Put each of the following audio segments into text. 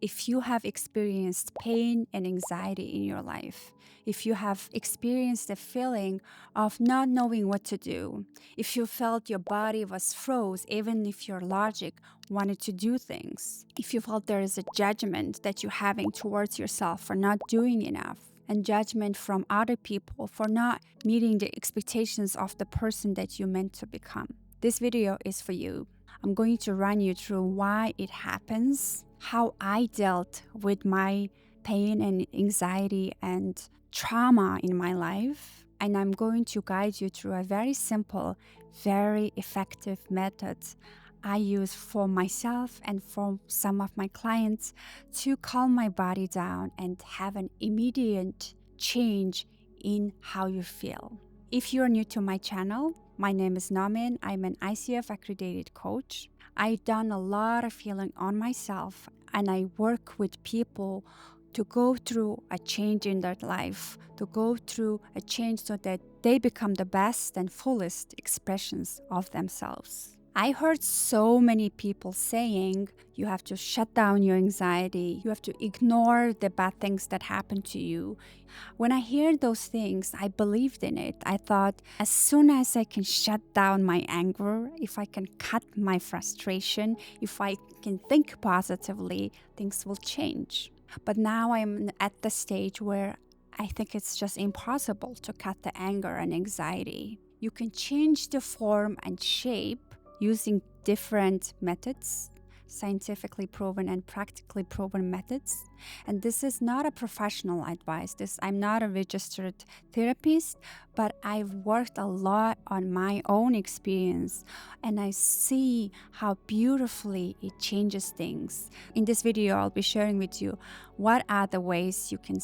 If you have experienced pain and anxiety in your life, if you have experienced the feeling of not knowing what to do, if you felt your body was froze, even if your logic wanted to do things, if you felt there is a judgment that you're having towards yourself for not doing enough, and judgment from other people for not meeting the expectations of the person that you meant to become, this video is for you. I'm going to run you through why it happens, how I dealt with my pain and anxiety and trauma in my life, and I'm going to guide you through a very simple, very effective method I use for myself and for some of my clients to calm my body down and have an immediate change in how you feel. If you're new to my channel, my name is Namin. I'm an ICF accredited coach. I've done a lot of healing on myself, and I work with people to go through a change in their life, to go through a change so that they become the best and fullest expressions of themselves. I heard so many people saying you have to shut down your anxiety, you have to ignore the bad things that happen to you. When I heard those things, I believed in it. I thought, as soon as I can shut down my anger, if I can cut my frustration, if I can think positively, things will change. But now I'm at the stage where I think it's just impossible to cut the anger and anxiety. You can change the form and shape using different methods, scientifically proven and practically proven methods. And this is not a professional advice. I'm not a registered therapist, but I've worked a lot on my own experience, and I see how beautifully it changes things. In this video, I'll be sharing with you what are the ways you can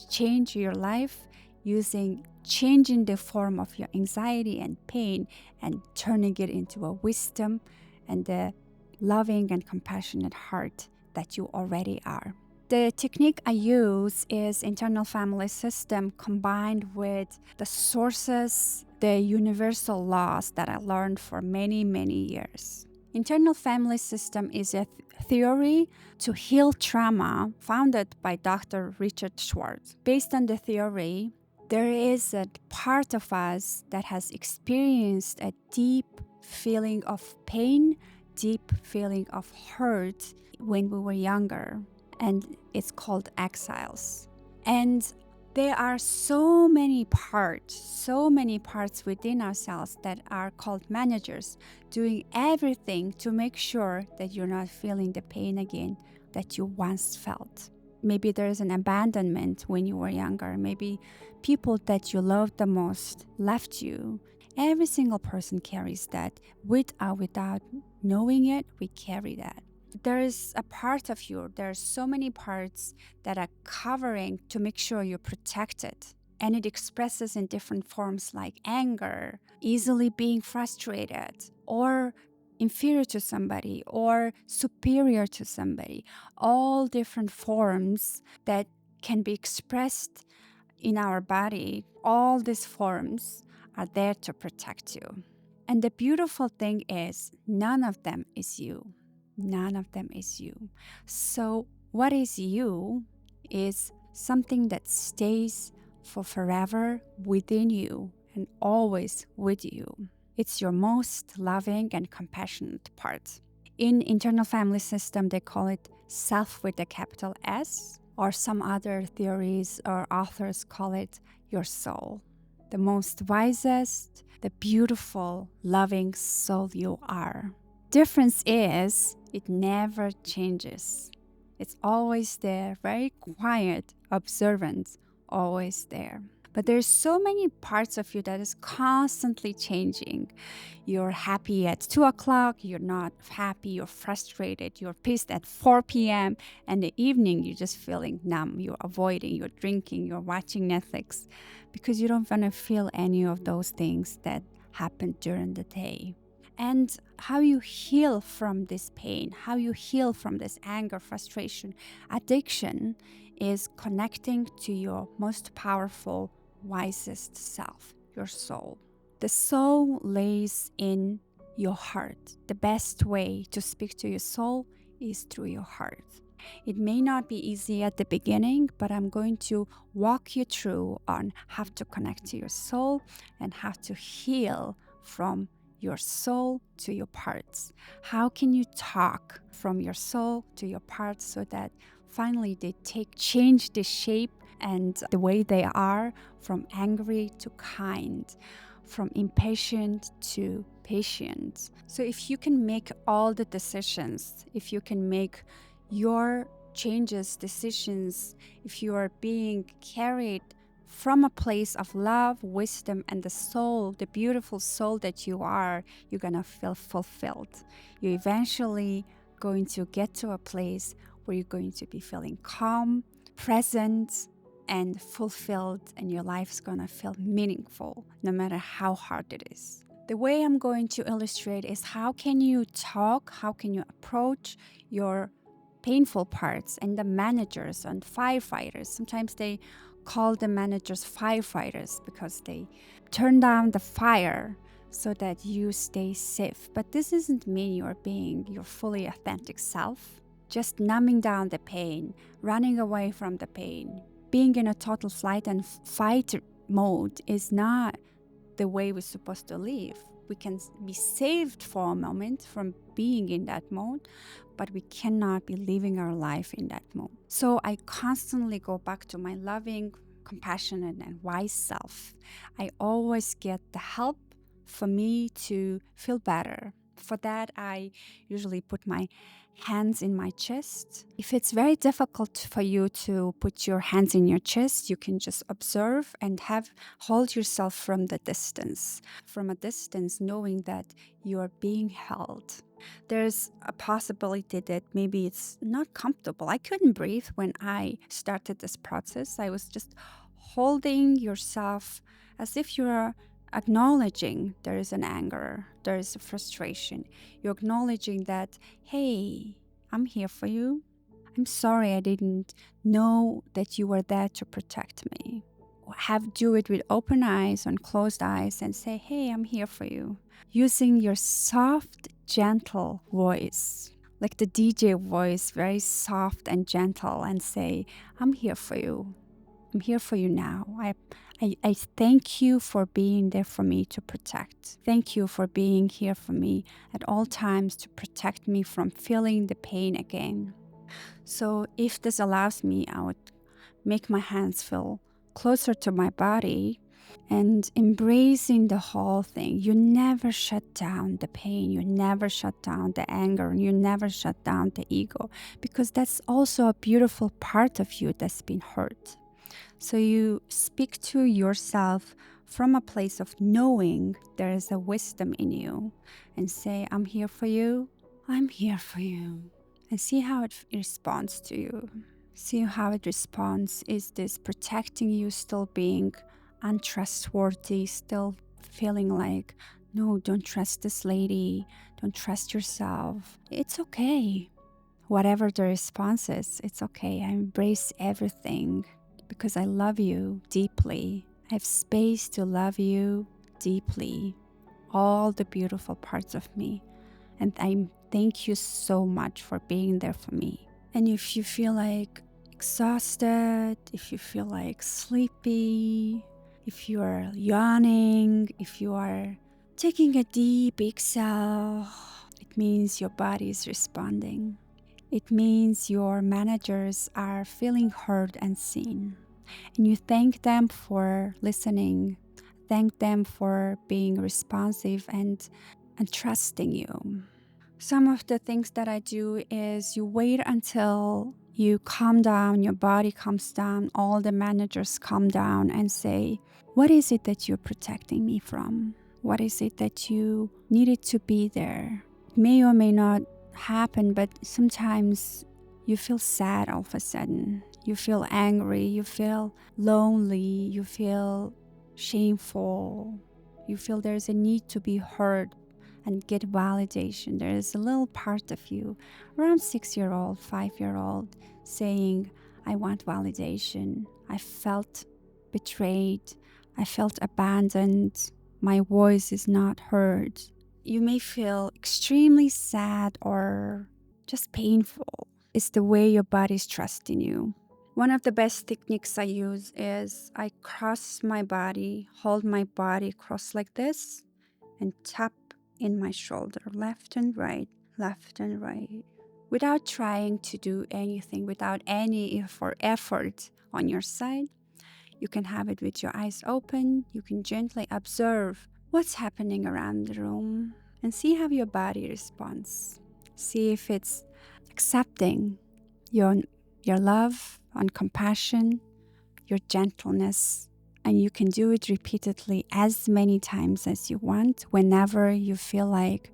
change your life using changing the form of your anxiety and pain and turning it into a wisdom and the loving and compassionate heart that you already are. The technique I use is internal family system combined with the sources, the universal laws that I learned for many, many years. Internal family system is a theory to heal trauma founded by Dr. Richard Schwartz. Based on the theory, there is a part of us that has experienced a deep feeling of pain, deep feeling of hurt when we were younger, and it's called exiles. And there are so many parts within ourselves that are called managers, doing everything to make sure that you're not feeling the pain again that you once felt. Maybe there's an abandonment when you were younger. Maybe people that you loved the most left you. Every single person carries that. With or without knowing it, we carry that. There is a part of you, there are so many parts that are covering to make sure you're protected. And it expresses in different forms like anger, easily being frustrated, or inferior to somebody, or superior to somebody. All different forms that can be expressed in our body. All these forms are there to protect you. And the beautiful thing is, none of them is you. None of them is you. So what is you is something that stays for forever within you and always with you. It's your most loving and compassionate part. In internal family system, they call it self with a capital S, or some other theories or authors call it your soul. The most wisest, the beautiful, loving soul you are. Difference is, it never changes. It's always there, very quiet, observant, always there. But there's so many parts of you that is constantly changing. You're happy at 2 o'clock, you're not happy, you're frustrated, you're pissed at 4 p.m. And the evening, you're just feeling numb, you're avoiding, you're drinking, you're watching Netflix because you don't want to feel any of those things that happened during the day. And how you heal from this pain, how you heal from this anger, frustration, addiction is connecting to your most powerful, wisest self, your soul. The soul lays in your heart. The best way to speak to your soul is through your heart. It may not be easy at the beginning, but I'm going to walk you through on how to connect to your soul and how to heal from your soul to your parts. How can you talk from your soul to your parts so that finally they change the shape and the way they are, from angry to kind, from impatient to patient. So if you can make all the decisions, if you can make your changes, decisions, if you are being carried from a place of love, wisdom, and the soul, the beautiful soul that you are, you're gonna feel fulfilled. You're eventually going to get to a place where you're going to be feeling calm, present, and fulfilled, and your life's gonna feel meaningful no matter how hard it is. The way I'm going to illustrate is how can you talk, how can you approach your painful parts and the managers and firefighters. Sometimes they call the managers firefighters because they turn down the fire so that you stay safe. But this doesn't mean you're being your fully authentic self. Just numbing down the pain, running away from the pain, being in a total flight and fight mode is not the way we're supposed to live. We can be saved for a moment from being in that mode, but we cannot be living our life in that mode. So I constantly go back to my loving, compassionate, and wise self. I always get the help for me to feel better. For that, I usually put my hands in my chest. If it's very difficult for you to put your hands in your chest, you can just observe and hold yourself from the distance. From a distance, knowing that you are being held. There's a possibility that maybe it's not comfortable. I couldn't breathe when I started this process. I was just holding yourself as if you're acknowledging there is an anger, there is a frustration. You're acknowledging that, hey, I'm here for you. I'm sorry I didn't know that you were there to protect me. Do it with open eyes and closed eyes and say, hey, I'm here for you. Using your soft, gentle voice, like the DJ voice, very soft and gentle, and say, I'm here for you. I'm here for you now. I thank you for being there for me to protect. Thank you for being here for me at all times to protect me from feeling the pain again. So if this allows me, I would make my hands feel closer to my body and embracing the whole thing. You never shut down the pain. You never shut down the anger. And you never shut down the ego, because that's also a beautiful part of you that's been hurt. So you speak to yourself from a place of knowing there is a wisdom in you and say, I'm here for you. I'm here for you. And see how it responds to you. See how it responds. Is this protecting you, still being untrustworthy, still feeling like, no, don't trust this lady, don't trust yourself. It's okay. Whatever the response is, it's okay. I embrace everything because I love you deeply. I have space to love you deeply. All the beautiful parts of me. And I thank you so much for being there for me. And if you feel like exhausted, if you feel like sleepy, if you are yawning, if you are taking a deep exhale, it means your body is responding. It means your managers are feeling heard and seen. And you thank them for listening. Thank them for being responsive and trusting you. Some of the things that I do is you wait until you calm down, your body calms down, all the managers calm down and say, what is it that you're protecting me from? What is it that you needed to be there? It may or may not happen, but sometimes you feel sad all of a sudden. You feel angry, you feel lonely, you feel shameful. You feel there's a need to be heard and get validation. There is a little part of you, around 6-year-old, 5-year-old, saying, I want validation. I felt betrayed. I felt abandoned. My voice is not heard. You may feel extremely sad or just painful. It's the way your body's trusting you. One of the best techniques I use is I cross my body, hold my body crossed like this, and tap in my shoulder, left and right, without trying to do anything, without any effort on your side. You can have it with your eyes open. You can gently observe what's happening around the room and see how your body responds. See if it's accepting your, your love and compassion, your gentleness. And you can do it repeatedly as many times as you want, whenever you feel like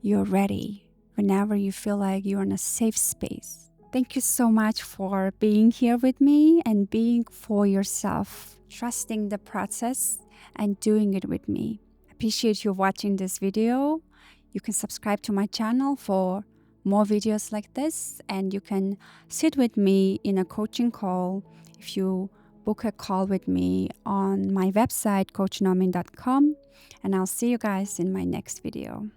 you're ready, whenever you feel like you're in a safe space. Thank you so much for being here with me and being for yourself, trusting the process and doing it with me. Appreciate you watching this video. You can subscribe to my channel for more videos like this, and you can sit with me in a coaching call if you book a call with me on my website coachnomin.com, and I'll see you guys in my next video.